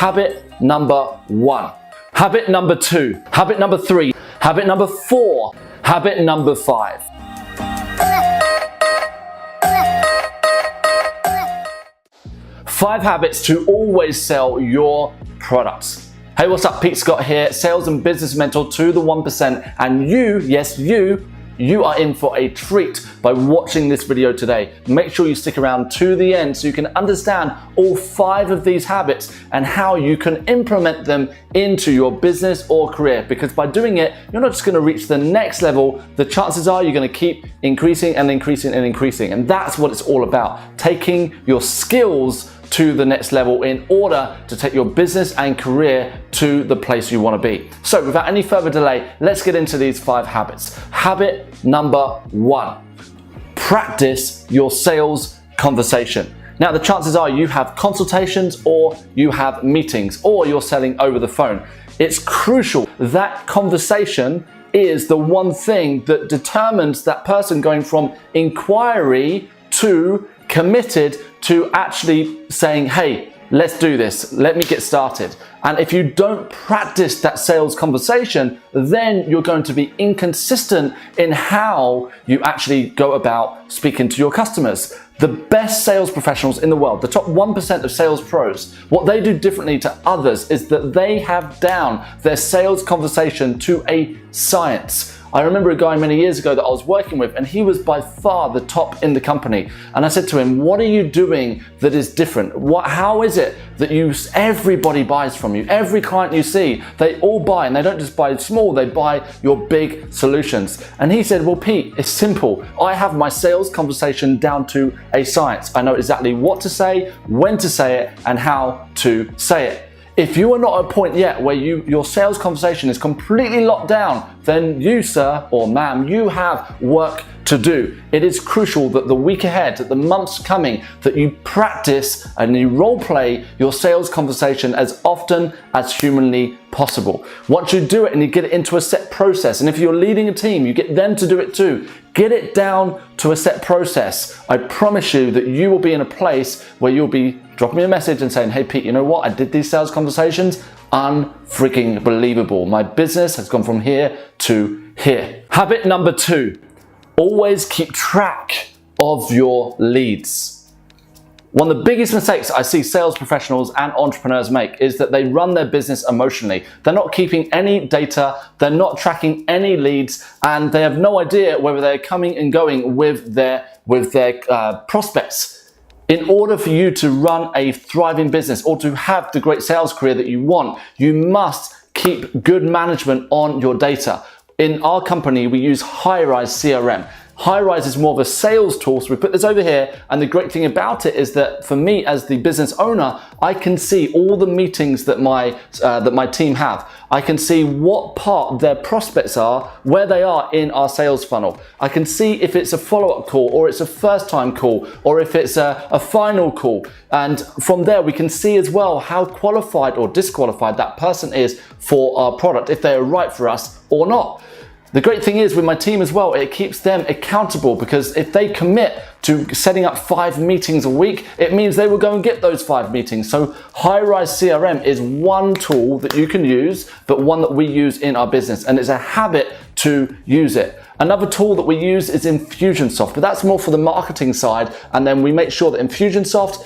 Habit number 1. Habit number 2. Habit number 3. Habit number 4. Habit number 5. Five habits to always sell your products. Hey, what's up? Pete Scott here, sales and business mentor to the 1%. And you, yes, you are in for a treat by watching this video today. Make sure you stick around to the end so you can understand all 5 of these habits and how you can implement them into your business or career. Because by doing it, you're not just going to reach the next level, the chances are you're going to keep increasing and increasing and increasing. And that's what it's all about, taking your skills to the next level in order to take your business and career to the place you want to be. So without any further delay, let's get into these 5 habits. Habit number 1, practice your sales conversation. Now the chances are you have consultations or you have meetings or you're selling over the phone. It's crucial that conversation is the one thing that determines that person going from inquiry to committed to actually saying, hey, let's do this, let me get started. And if you don't practice that sales conversation, then you're going to be inconsistent in how you actually go about speaking to your customers. The best sales professionals in the world, the top 1% of sales pros, what they do differently to others is that they have down their sales conversation to a science. I remember a guy many years ago that I was working with, and he was by far the top in the company. And I said to him, what are you doing that is different? How is it that everybody buys from you? Every client you see, they all buy, and they don't just buy small, they buy your big solutions. And he said, well, Pete, it's simple. I have my sales conversation down to a science. I know exactly what to say, when to say it, and how to say it. If you are not at a point yet where your sales conversation is completely locked down, then you, sir or ma'am, you have work to do. It is crucial that the week ahead, that the months coming, that you practice and you role play your sales conversation as often as humanly possible. Once you do it and you get it into a set process, and if you're leading a team, you get them to do it too. Get it down to a set process. I promise you that you will be in a place where you'll be dropping me a message and saying, hey Pete, you know what? I did these sales conversations. Unfreaking believable. My business has gone from here to here. Habit number 2, always keep track of your leads. One of the biggest mistakes I see sales professionals and entrepreneurs make is that they run their business emotionally. They're not keeping any data, they're not tracking any leads, and they have no idea whether they're coming and going with their prospects. In order for you to run a thriving business or to have the great sales career that you want, you must keep good management on your data. In our company, we use Highrise CRM. Highrise is more of a sales tool, so we put this over here, and the great thing about it is that for me as the business owner, I can see all the meetings that my team have. I can see what part their prospects are, where they are in our sales funnel. I can see if it's a follow-up call, or it's a first-time call, or if it's a final call. And from there, we can see as well how qualified or disqualified that person is for our product, if they are right for us or not. The great thing is with my team as well, it keeps them accountable, because if they commit to setting up 5 meetings a week, it means they will go and get those 5 meetings. So Highrise CRM is one tool that you can use, but one that we use in our business, and it's a habit to use it. Another tool that we use is Infusionsoft, but that's more for the marketing side, and then we make sure that Infusionsoft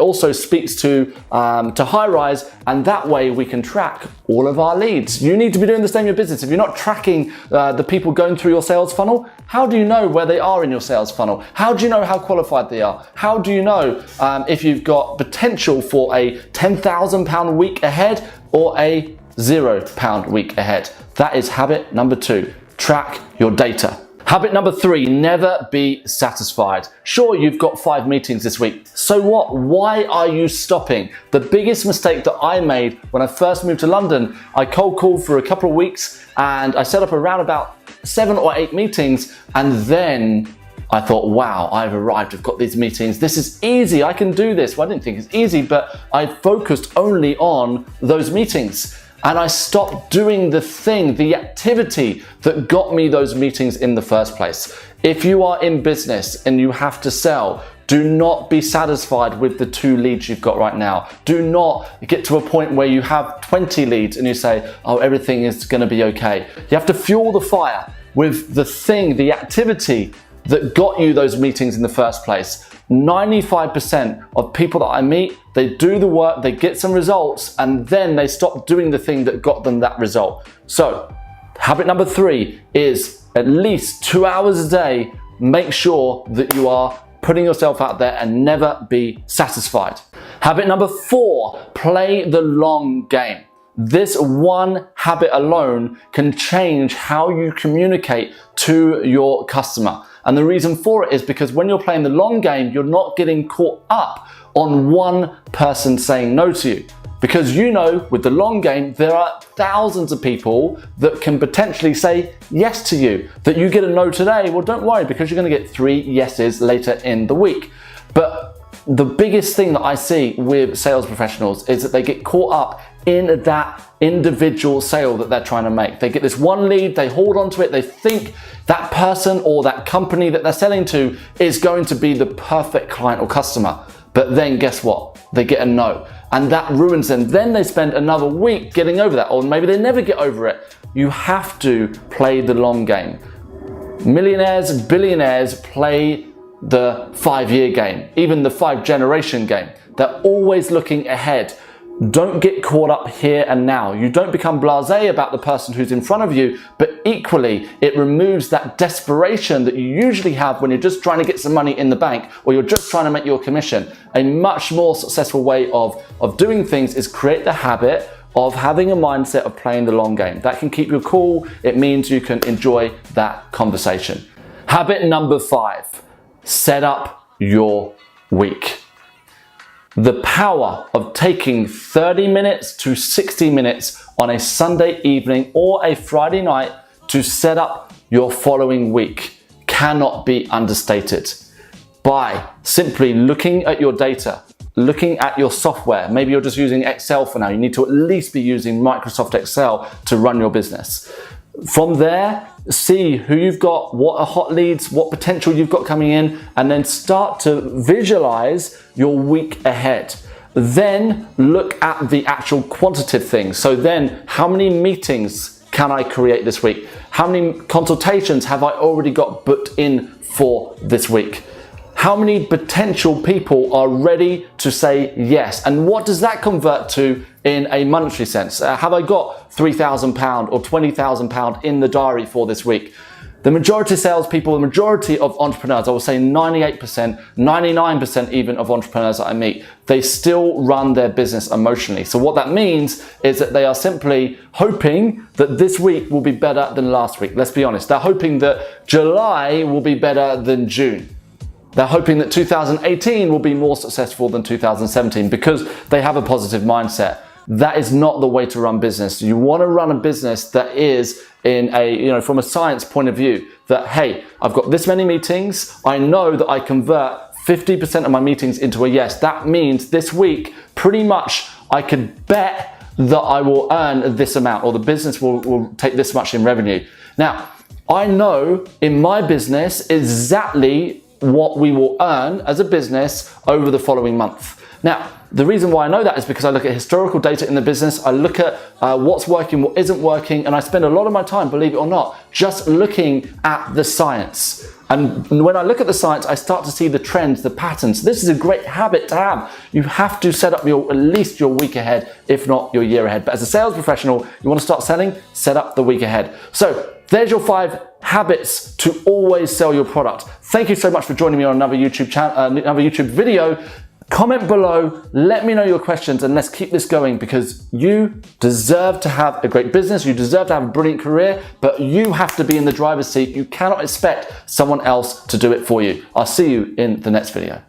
also speaks to Highrise, and that way we can track all of our leads. You need to be doing the same in your business. If you're not tracking the people going through your sales funnel, how do you know where they are in your sales funnel? How do you know how qualified they are? How do you know if you've got potential for a £10,000 week ahead or a £0 week ahead? That is habit number 2. Track your data. Habit number 3, never be satisfied. Sure, you've got 5 meetings this week. So what? Why are you stopping? The biggest mistake that I made when I first moved to London, I cold called for a couple of weeks and I set up around about 7 or 8 meetings, and then I thought, wow, I've arrived, I've got these meetings, this is easy, I can do this. Well, I didn't think it's easy, but I focused only on those meetings. And I stopped doing the thing, the activity that got me those meetings in the first place. If you are in business and you have to sell, Do not be satisfied with the 2 leads you've got right now. Do not get to a point where you have 20 leads and you say, oh, everything is going to be okay. You have to fuel the fire with the thing, the activity that got you those meetings in the first place. 95% of people that I meet, they do the work, they get some results, and then they stop doing the thing that got them that result. So, habit number 3 is at least 2 hours a day, make sure that you are putting yourself out there and never be satisfied. Habit number 4, play the long game. This one habit alone can change how you communicate to your customer. And the reason for it is because when you're playing the long game, you're not getting caught up on one person saying no to you. Because you know, with the long game, there are thousands of people that can potentially say yes to you. That you get a no today, well, don't worry, because you're going to get 3 yeses later in the week. But the biggest thing that I see with sales professionals is that they get caught up in that individual sale that they're trying to make. They get this one lead, they hold on to it, they think that person or that company that they're selling to is going to be the perfect client or customer. But then guess what? They get a no. And that ruins them. Then they spend another week getting over that, or maybe they never get over it. You have to play the long game. Millionaires, billionaires play the 5-year game, even the 5-generation game. They're always looking ahead. Don't get caught up here and now. You don't become blasé about the person who's in front of you, but equally, it removes that desperation that you usually have when you're just trying to get some money in the bank or you're just trying to make your commission. A much more successful way of doing things is create the habit of having a mindset of playing the long game. That can keep you cool. It means you can enjoy that conversation. Habit number 5, set up your week. The power of taking 30 minutes to 60 minutes on a Sunday evening or a Friday night to set up your following week cannot be understated. By simply looking at your data, looking at your software, maybe you're just using Excel for now, you need to at least be using Microsoft Excel to run your business. From there, see who you've got, what are hot leads, what potential you've got coming in, and then start to visualize your week ahead. Then look at the actual quantitative things. So then, how many meetings can I create this week? How many consultations have I already got booked in for this week? How many potential people are ready to say yes? And what does that convert to in a monetary sense? Have I got £3,000 or £20,000 in the diary for this week? The majority of salespeople, the majority of entrepreneurs, I will say 98%, 99% even of entrepreneurs that I meet, they still run their business emotionally. So what that means is that they are simply hoping that this week will be better than last week. Let's be honest. They're hoping that July will be better than June. They're hoping that 2018 will be more successful than 2017 because they have a positive mindset. That is not the way to run business. You want to run a business that is in a, from a science point of view, that, hey, I've got this many meetings. I know that I convert 50% of my meetings into a yes. That means this week, pretty much, I could bet that I will earn this amount or the business will take this much in revenue. Now, I know in my business exactly what we will earn as a business over the following month. Now, the reason why I know that is because I look at historical data in the business, I look at what's working, what isn't working, and I spend a lot of my time, believe it or not, just looking at the science. And when I look at the science, I start to see the trends, the patterns. This is a great habit to have. You have to set up at least your week ahead, if not your year ahead. But as a sales professional, you want to start selling, set up the week ahead. So there's your 5 habits to always sell your product. Thank you so much for joining me on another YouTube video. Comment below, let me know your questions, and let's keep this going because you deserve to have a great business, you deserve to have a brilliant career, but you have to be in the driver's seat. You cannot expect someone else to do it for you. I'll see you in the next video.